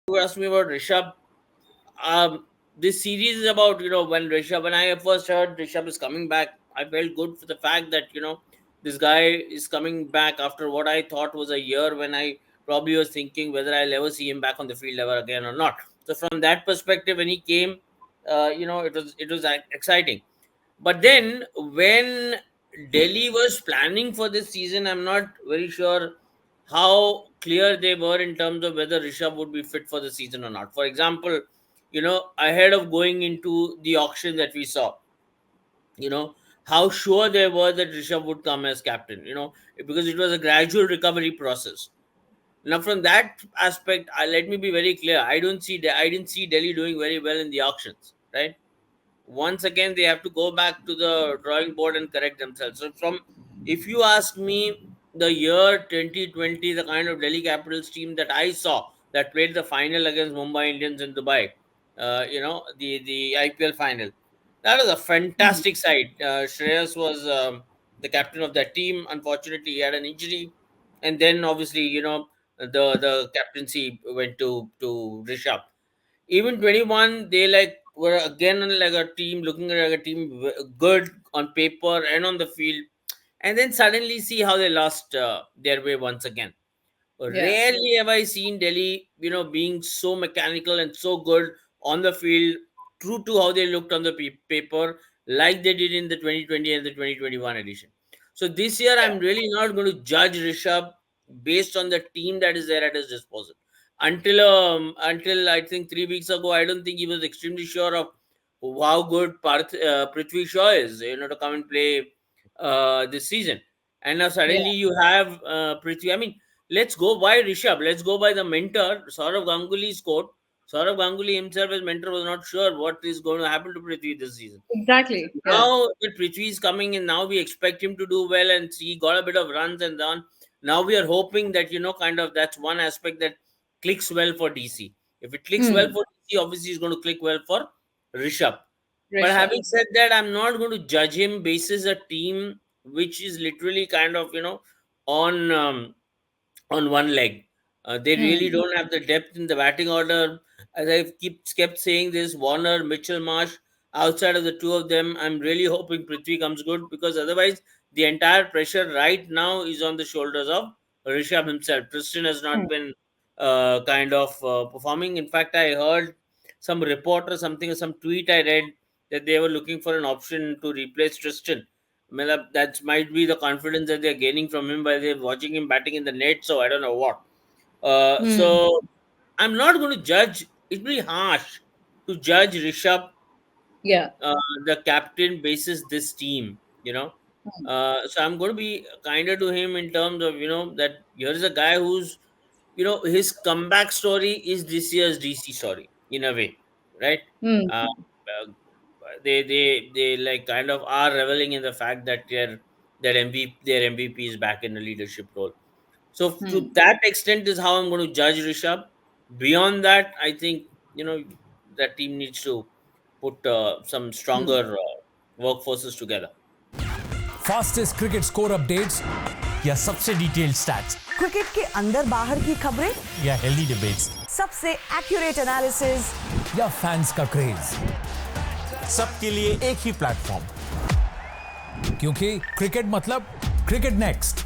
You asked me about Rishabh. This series is about when I first heard Rishabh is coming back, I felt good for the fact that this guy is coming back after what I thought was a year when I probably was thinking whether I'll ever see him back on the field ever again or not. So from that perspective, when he came, it was exciting. But then when Delhi was planning for this season, I'm not very sure how clear they were in terms of whether Rishabh would be fit for the season or not. For example, ahead of going into the auction that we saw, you know, how sure they were that Rishabh would come as captain, because it was a gradual recovery process. Now, from that aspect, let me be very clear. I didn't see Delhi doing very well in the auctions, right? Once again they have to go back to the drawing board and correct themselves. So from if you ask me, the year 2020, the kind of Delhi Capitals team that I saw that played the final against Mumbai Indians in Dubai, the IPL final, that was a Hmm. fantastic side. Shreyas was the captain of that team. Unfortunately, he had an injury, and then obviously the captaincy went to Rishabh. Even 21, they were again like a team, looking like a team good on paper and on the field, and then suddenly see how they lost their way once again. Yeah. Rarely have I seen Delhi, being so mechanical and so good on the field, true to how they looked on the paper, like they did in the 2020 and the 2021 edition. So this year, Yeah. I'm really not going to judge Rishabh based on the team that is there at his disposal. Until I think 3 weeks ago, I don't think he was extremely sure of how good Prithvi Shaw is, to come and play this season. And now Yeah. suddenly you have Prithvi. I mean, let's go by Rishabh. Let's go by the mentor, Saurav Ganguly's quote. Saurav Ganguly himself as mentor was not sure what is going to happen to Prithvi this season. So Exactly. Yeah. now that Prithvi is coming in, now we expect him to do well, and he got a bit of runs and done. Now we are hoping that kind of that's one aspect that clicks well for DC. If it clicks well Hmm. for DC, obviously it's going to click well for Rishabh. But Rishabh. having said that, I'm not going to judge him basis a team which is literally kind of on one leg. They really Hmm. don't have the depth in the batting order. As I kept saying this, Warner, Mitchell Marsh, outside of the two of them, I'm really hoping Prithvi comes good, because otherwise the entire pressure right now is on the shoulders of Rishabh himself. Tristan has not Hmm. been kind of performing. In fact, I heard some report or something, or some tweet I read, that they were looking for an option to replace Tristan. Matlab, that might be the confidence that they're gaining from him by they're watching him batting in the net. So I don't know what. Hmm. So I'm not going to judge. It'd be harsh to judge Rishabh, Yeah. uh, the captain, basis this team. So I'm going to be kinder to him in terms of that here is a guy who's his comeback story is this year's DC story in a way, right? Hmm. Uh, uh, they like kind of are reveling in the fact that their MVP is back in a leadership role. So to Hmm. that extent is how I'm going to judge Rishabh. Beyond that, I think that team needs to put some Hmm. stronger workforces together. Fastest cricket score updates या सबसे detailed stats cricket के अंदर बाहर की खबरें, या healthy debates सबसे accurate analysis, या फैंस का क्रेज, सबके लिए एक ही प्लेटफॉर्म, क्योंकि क्रिकेट मतलब क्रिकेट नेक्स्ट।